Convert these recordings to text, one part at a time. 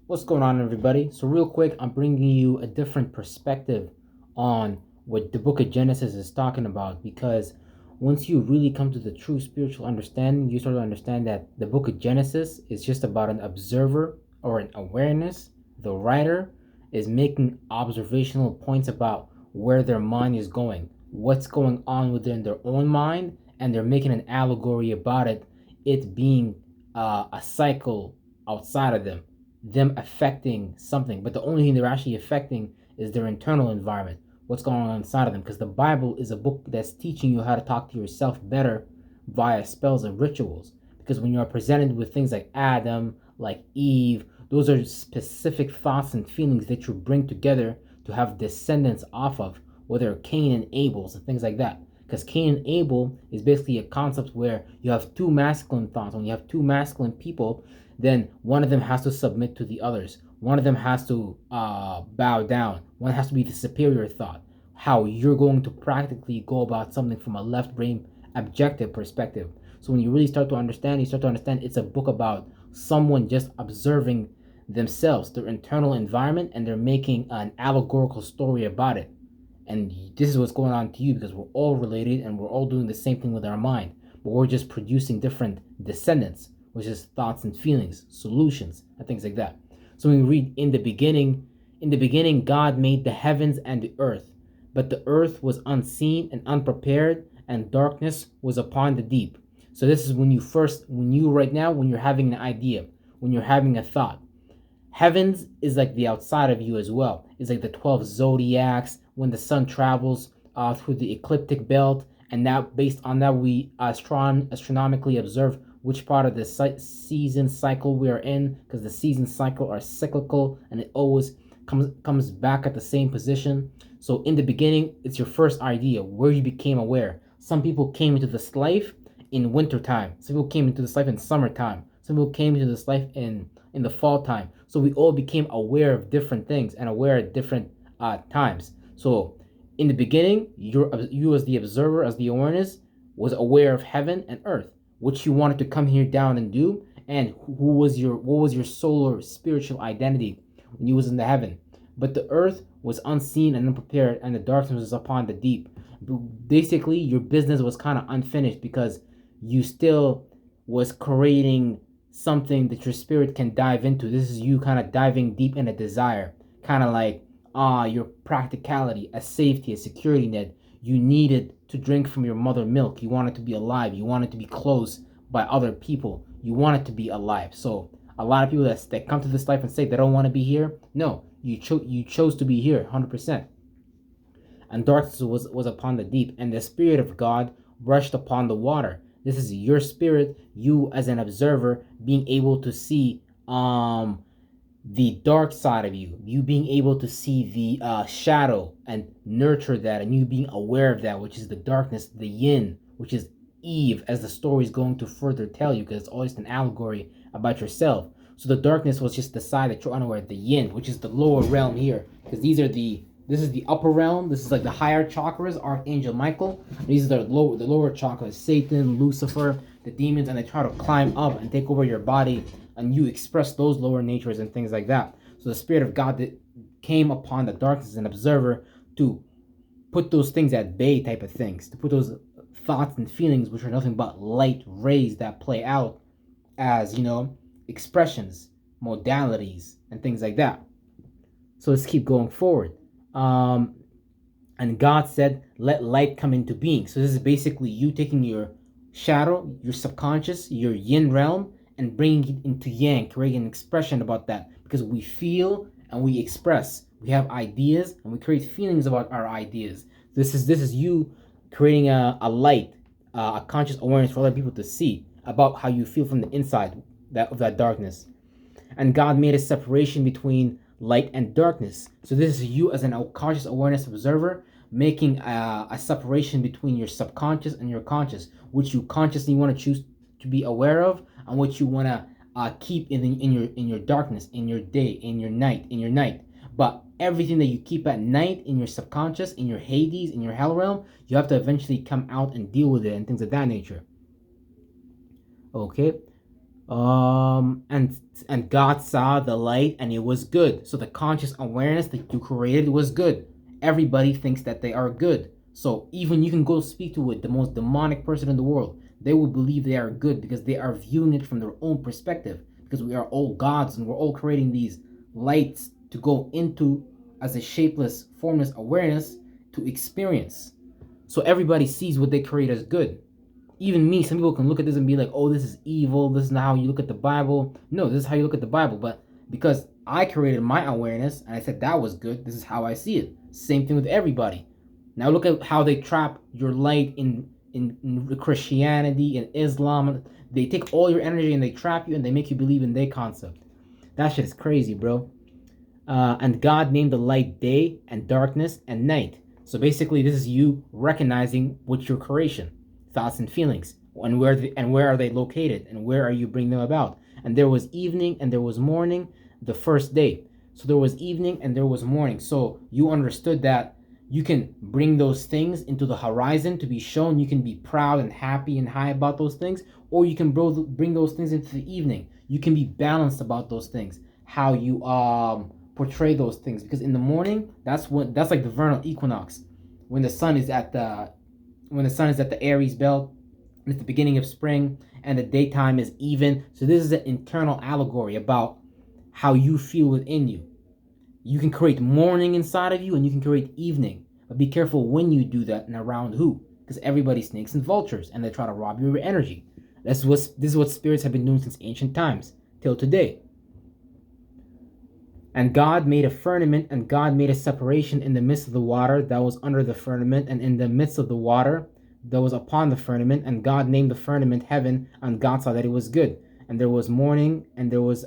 What's going on, everybody? So, real quick, I'm bringing you a different perspective on what the book of Genesis is talking about, because once you really come to the true spiritual understanding, you start to understand that the book of Genesis is just about an observer or an awareness. The writer is making observational points about where their mind is going, what's going on within their own mind, and they're making an allegory about it being a cycle outside of them affecting something, but the only thing they're actually affecting is their internal environment, what's going on inside of them. Because the Bible is a book that's teaching you how to talk to yourself better via spells and rituals. Because when you're presented with things like Adam, like Eve, those are specific thoughts and feelings that you bring together to have descendants off of, whether Cain and Abel's and things like that. Because Cain and Abel is basically a concept where you have two masculine thoughts. When you have two masculine people, then one of them has to submit to the others. One of them has to bow down. One has to be the superior thought. How you're going to practically go about something from a left brain objective perspective. So when you really start to understand, it's a book about someone just observing themselves, their internal environment, and they're making an allegorical story about it. And this is what's going on to you, because we're all related and we're all doing the same thing with our mind, but we're just producing different descendants, which is thoughts and feelings, solutions, and things like that. So when we read in the beginning, God made the heavens and the earth, but the earth was unseen and unprepared, and darkness was upon the deep. So this is when you're having an idea, when you're having a thought. Heavens is like the outside of you as well. It's like the 12 zodiacs when the sun travels through the ecliptic belt, and now based on that we astronomically observe which part of the season cycle we are in, because the season cycle are cyclical and it always comes back at the same position. So in the beginning, it's your first idea where you became aware. Some people came into this life in winter time. Some people came into this life in summertime. Some people came into this life in the fall time. So we all became aware of different things and aware at different times. So in the beginning, you as the observer, as the awareness, was aware of heaven and earth, which you wanted to come here down and do, and what was your solar spiritual identity when you was in the heaven. But the earth was unseen and unprepared, and the darkness was upon the deep. Basically, your business was kind of unfinished because you still was creating something that your spirit can dive into. This is you kind of diving deep in a desire, kind of like your practicality, a safety, a security net. You needed to drink from your mother milk. You wanted to be alive. You wanted to be close by other people. You wanted to be alive. So a lot of people that come to this life and say they don't want to be here, no, you chose to be here 100%. And darkness was upon the deep, and the Spirit of God rushed upon the water. This is your spirit, you as an observer, being able to see the dark side of you being able to see the shadow and nurture that, and you being aware of that, which is the darkness, the yin, which is Eve, as the story is going to further tell you, because it's always an allegory about yourself. So the darkness was just the side that you're unaware of, the yin, which is the lower realm here, because this is the upper realm. This is like the higher chakras, Archangel Michael. These are the lower chakras, Satan, Lucifer, the demons, and they try to climb up and take over your body, and you express those lower natures and things like that. So the Spirit of God that came upon the darkness as an observer to put those things at bay, type of things, to put those thoughts and feelings, which are nothing but light rays that play out as, expressions, modalities, and things like that. So let's keep going forward. And God said, let light come into being. So this is basically you taking your shadow, your subconscious, your yin realm, and bringing it into yang, creating an expression about that. Because we feel and we express. We have ideas and we create feelings about our ideas. This is you creating a light, a conscious awareness for other people to see about how you feel from the inside of that darkness. And God made a separation between light and darkness. So this is you as an conscious awareness observer making a separation between your subconscious and your conscious, which you consciously want to choose to be aware of, and what you want to keep in your darkness, in your day, in your night. But everything that you keep at night in your subconscious, in your Hades, in your hell realm, you have to eventually come out and deal with it and things of that nature. Okay. And God saw the light and it was good. So the conscious awareness that you created was good. Everybody thinks that they are good. So even you can go speak to it, the most demonic person in the world, they will believe they are good because they are viewing it from their own perspective. Because we are all gods and we're all creating these lights to go into as a shapeless, formless awareness to experience. So everybody sees what they create as good. Even me, some people can look at this and be like, oh, this is evil. This is not how you look at the Bible. No, this is how you look at the Bible. But because I created my awareness and I said that was good, this is how I see it. Same thing with everybody. Now look at how they trap your light in Christianity and Islam. They take all your energy and they trap you and they make you believe in their concept. That shit is crazy, bro. And God named the light day and darkness and night. So basically, this is you recognizing what's your creation, thoughts and feelings, and where are they located, and where are you bringing them about. And there was evening and there was morning the first day. So there was evening and there was morning. So you understood that you can bring those things into the horizon to be shown. You can be proud and happy and high about those things, or you can bring those things into the evening. You can be balanced about those things. How you portray those things, because in the morning that's like the vernal equinox, when the sun is at the Aries belt, and it's the beginning of spring, and the daytime is even. So this is an internal allegory about how you feel within you. You can create morning inside of you and you can create evening, but be careful when you do that and around who, because everybody's snakes and vultures and they try to rob you of your energy. This is what spirits have been doing since ancient times till today. And God made a firmament, and God made a separation in the midst of the water that was under the firmament, and in the midst of the water that was upon the firmament. And God named the firmament heaven, and God saw that it was good. And there was morning, and there was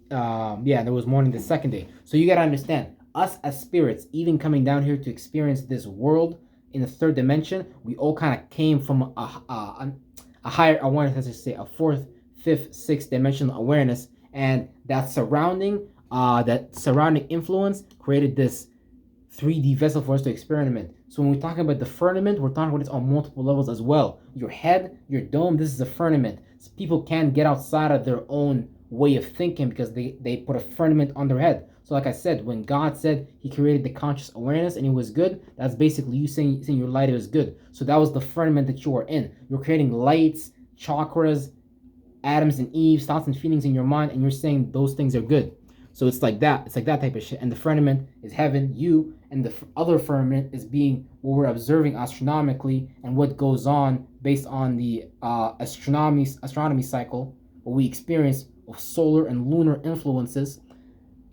morning the second day. So you gotta understand, us as spirits, even coming down here to experience this world in the third dimension, we all kind of came from a higher awareness, let's just say a fourth, fifth, sixth dimensional awareness, and that surrounding influence created this 3D vessel for us to experiment. So when we're talking about the firmament, we're talking about it on multiple levels as well. Your head, your dome, this is a firmament. So people can't get outside of their own way of thinking because they put a firmament on their head. So like I said, when God said he created the conscious awareness and it was good, that's basically you saying your light is good. So that was the firmament that you were in. You're creating lights, chakras, Adams and Eve, thoughts and feelings in your mind, and you're saying those things are good. So it's like that. It's like that type of shit. And the firmament is heaven, you, and the other firmament is being what we're observing astronomically and what goes on based on the astronomy cycle, what we experience of solar and lunar influences,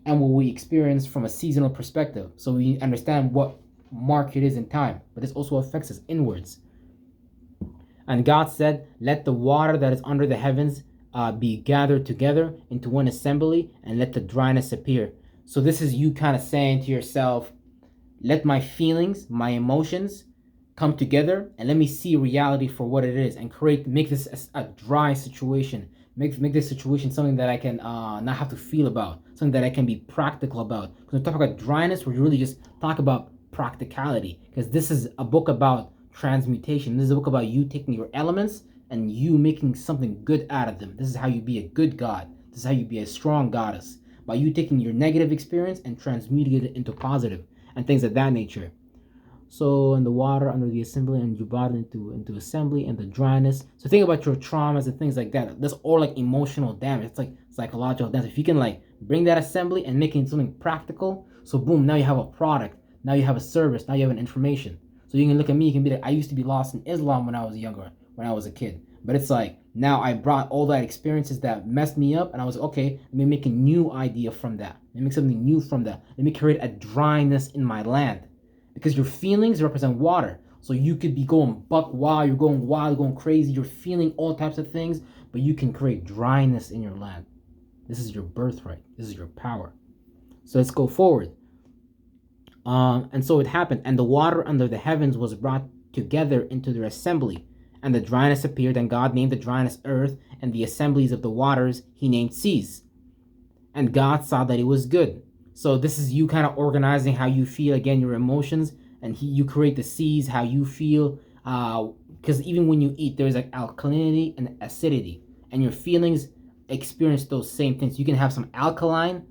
and what we experience from a seasonal perspective. So we understand what mark it is in time, but this also affects us inwards. And God said, let the water that is under the heavens be gathered together into one assembly, and let the dryness appear. So this is you kind of saying to yourself, let my feelings, my emotions come together, and let me see reality for what it is, and make this a dry situation. Make this situation something that I can not have to feel about, something that I can be practical about. Because when we talk about dryness, we really just talk about practicality, because this is a book about transmutation. This is a book about you taking your elements and you making something good out of them. This is how you be a good god. This is how you be a strong goddess, by you taking your negative experience and transmuting it into positive and things of that nature. So, in the water under the assembly, and you brought it into assembly, and the dryness. So think about your traumas and things like that. That's all like emotional damage. It's like psychological damage. If you can like bring that assembly and make it something practical, so boom, now you have a product. Now you have a service. Now you have an information. So you can look at me, you can be like, I used to be lost in Islam when I was younger, when I was a kid. But it's like, now I brought all that experiences that messed me up, and I was like, okay, let me make a new idea from that. Let me make something new from that. Let me create a dryness in my land. Because your feelings represent water. So you could be going buck wild, you're going crazy, you're feeling all types of things, but you can create dryness in your land. This is your birthright. This is your power. So let's go forward. And so it happened, and the water under the heavens was brought together into their assembly, and the dryness appeared, and God named the dryness earth, and the assemblies of the waters he named seas. And God saw that it was good. So this is you kind of organizing how you feel, again, your emotions, and you create the seas, how you feel, because even when you eat, there's like alkalinity and acidity, and your feelings experience those same things. You can have some alkaline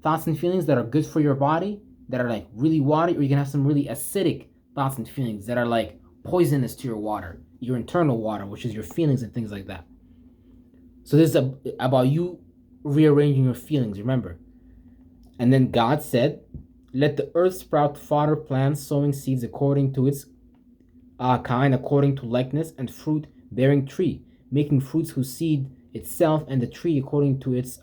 thoughts and feelings that are good for your body, that are like really watery, or you can have some really acidic thoughts and feelings that are like poisonous to your water, your internal water, which is your feelings and things like that. So this is about you rearranging your feelings, remember. And then God said, let the earth sprout fodder plants, sowing seeds according to its kind, according to likeness, and fruit bearing tree, making fruits whose seed itself, and the tree according to its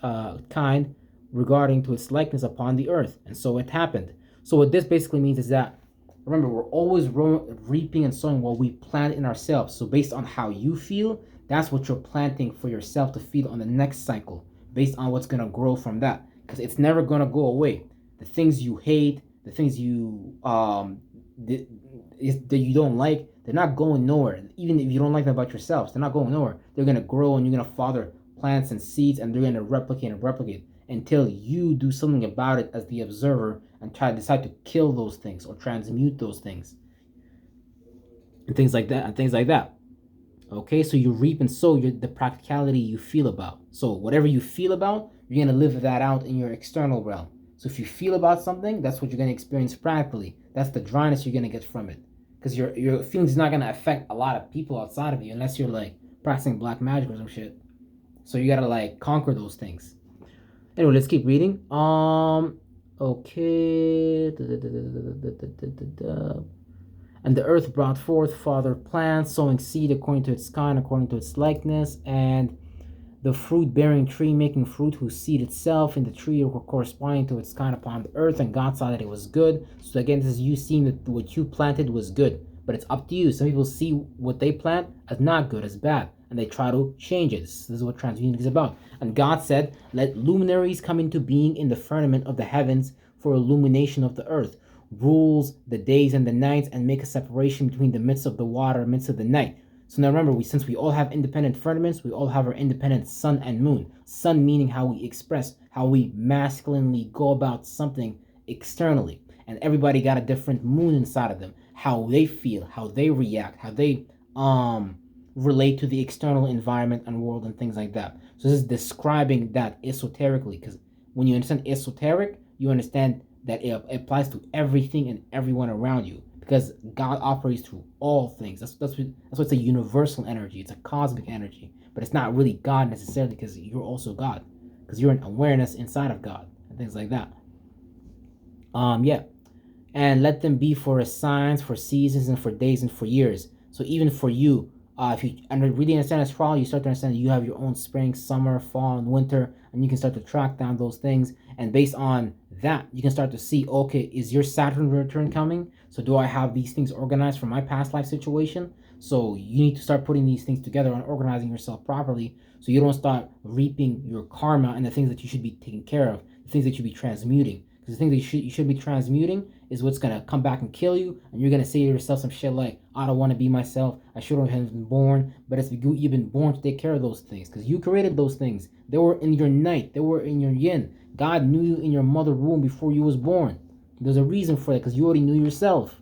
kind, regarding to its likeness upon the earth. And so it happened. So what this basically means is that, remember, we're always reaping and sowing what we plant in ourselves. So based on how you feel, that's what you're planting for yourself to feed on the next cycle, based on what's going to grow from that. Because it's never going to go away. The things you hate, the things you that you don't like, they're not going nowhere. Even if you don't like them about yourselves, they're not going nowhere. They're going to grow, and you're going to father plants and seeds, and they're going to replicate until you do something about it as the observer and decide to kill those things or transmute those things and things like that. Okay, so you reap and sow the practicality you feel about. So whatever you feel about, you're going to live that out in your external realm. So if you feel about something, that's what you're going to experience practically. That's the dryness you're going to get from it. Because your feelings is not going to affect a lot of people outside of you unless you're like practicing black magic or some shit. So you got to like conquer those things. Anyway, let's keep reading. Okay. And the earth brought forth fodder plants, sowing seed according to its kind, according to its likeness, and the fruit-bearing tree, making fruit whose seed itself in the tree were corresponding to its kind upon the earth, and God saw that it was good. So again, this is you seeing that what you planted was good, but it's up to you. Some people see what they plant as not good, as bad, and they try to change it. This is what transmuting is about. And God said, let luminaries come into being in the firmament of the heavens for illumination of the earth, rules the days and the nights, and make a separation between the midst of the water, midst of the night. So now remember, since we all have independent firmaments, we all have our independent sun and moon. Sun meaning how we express, how we masculinely go about something externally. And everybody got a different moon inside of them. How they feel, how they react, how they relate to the external environment and world and things like that. So this is describing that esoterically, because when you understand esoteric, you understand that it applies to everything and everyone around you. Because God operates through all things. That's why it's a universal energy. It's a cosmic energy. But it's not really God necessarily, because you're also God. Because you're an awareness inside of God and things like that. Yeah. And let them be for signs, for seasons, and for days, and for years. So even for you, if you really understand astrology, you start to understand that you have your own spring, summer, fall, and winter, and you can start to track down those things. And based on that, you can start to see, okay, is your Saturn return coming? So do I have these things organized for my past life situation? So you need to start putting these things together and organizing yourself properly, so you don't start reaping your karma and the things that you should be taking care of, the things that you should be transmuting. Because the things that you should be transmuting is what's going to come back and kill you, and you're going to say to yourself some shit like, I don't want to be myself, I shouldn't have been born. But it's because you've been born to take care of those things, because you created those things. They were in your night, they were in your yin. God knew you in your mother womb before you was born. There's a reason for that, because you already knew yourself.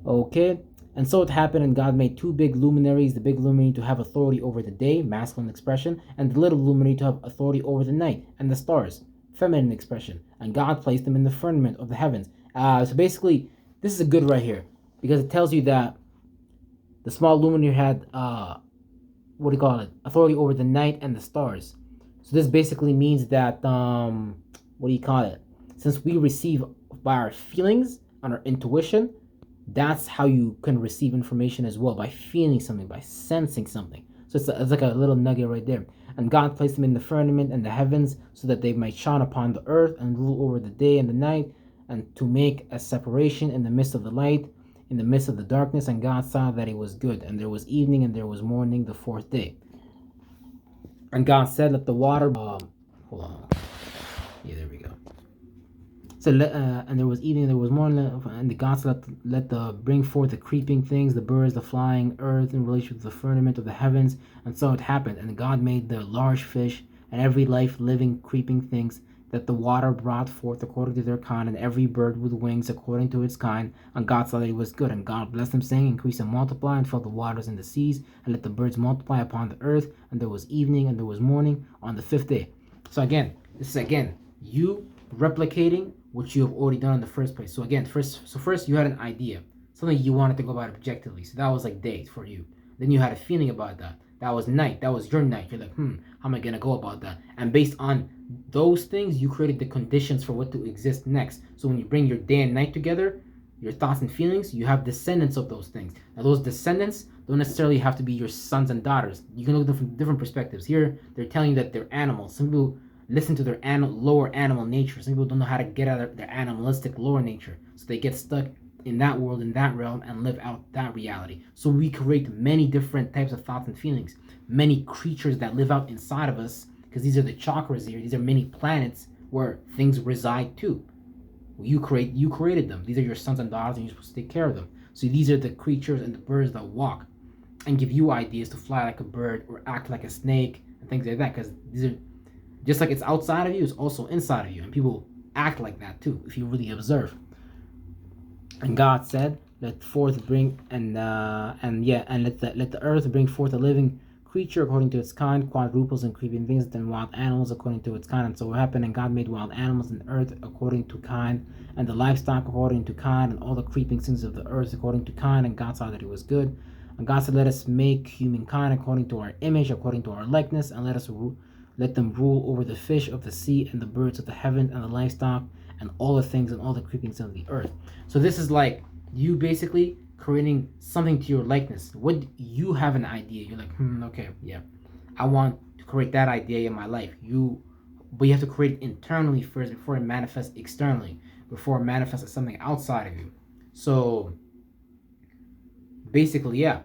Okay, and so it happened, and God made two big luminaries, the big luminary to have authority over the day, masculine expression, and the little luminary to have authority over the night and the stars, feminine expression. And God placed them in the firmament of the heavens. So basically, this is a good right here, because it tells you that the small luminary had authority over the night and the stars. So this basically means that since we receive by our feelings and our intuition, that's how you can receive information as well, by feeling something, by sensing something. So it's like a little nugget right there. And God placed them in the firmament and the heavens, so that they might shine upon the earth and rule over the day and the night, and to make a separation in the midst of the light, in the midst of the darkness. And God saw that it was good. And there was evening and there was morning, the fourth day. And God said, let the water... hold on. Yeah, there we go. So and there was evening, there was morning, and the God said, let the bring forth the creeping things, the birds, the flying earth, in relation to the firmament of the heavens. And so it happened. And God made the large fish and every life living creeping things that the water brought forth according to their kind, and every bird with wings according to its kind. And God saw that it was good. And God blessed them, saying, increase and multiply, and fill the waters and the seas, and let the birds multiply upon the earth. And there was evening and there was morning on the fifth day. So again, this is again you replicating what you have already done in the first place. So again, first you had an idea, something you wanted to go about objectively. So that was like day for you. Then you had a feeling about that. That was night. That was your night. You're like, how am I gonna go about that? And based on those things, you created the conditions for what to exist next. So when you bring your day and night together, your thoughts and feelings, you have descendants of those things. Now those descendants don't necessarily have to be your sons and daughters. You can look at them from different perspectives. Here, they're telling you that they're animals. Some people listen to their lower animal nature. Some people don't know how to get out of their animalistic lower nature. So they get stuck in that world, in that realm, and live out that reality. So we create many different types of thoughts and feelings, many creatures that live out inside of us, because these are the chakras here. These are many planets where things reside too. You created them. These are your sons and daughters, and you're supposed to take care of them. So these are the creatures and the birds that walk and give you ideas to fly like a bird or act like a snake and things like that, because these are just like it's outside of you, it's also inside of you, and people act like that too if you really observe. And God said, let forth bring and let the earth bring forth a living creature according to its kind, quadruples and creeping things, and wild animals according to its kind. And so what happened, and God made wild animals in the earth according to kind, and the livestock according to kind, and all the creeping things of the earth according to kind. And God saw that it was good. And God said, let us make humankind according to our image, according to our likeness, and let them rule over the fish of the sea and the birds of the heaven and the livestock and all the things and all the creeping things of the earth. So this is like you basically creating something to your likeness. What you have an idea, you're like, okay, yeah, I want to create that idea in my life. But you have to create it internally first before it manifests externally, before it manifests as something outside of you. So basically, yeah,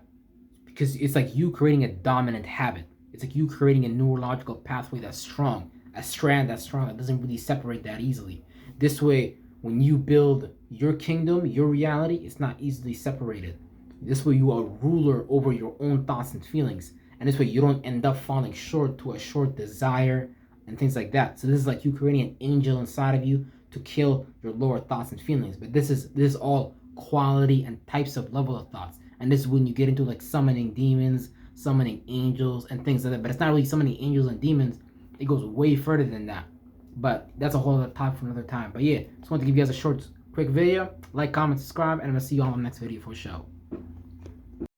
because it's like you creating a dominant habit. It's like you creating a neurological pathway that's strong, a strand that's strong, that doesn't really separate that easily. This way, when you build your kingdom, your reality, it's not easily separated. This way, you are ruler over your own thoughts and feelings. And this way, you don't end up falling short to a short desire and things like that. So this is like you creating an angel inside of you to kill your lower thoughts and feelings. But this is all quality and types of level of thoughts. And this is when you get into like summoning demons, summoning angels and things like that. But it's not really summoning angels and demons. It goes way further than that. But that's a whole other topic for another time. But yeah, just wanted to give you guys a quick video. Like, comment, subscribe, and I'm going to see you all in the next video for a show.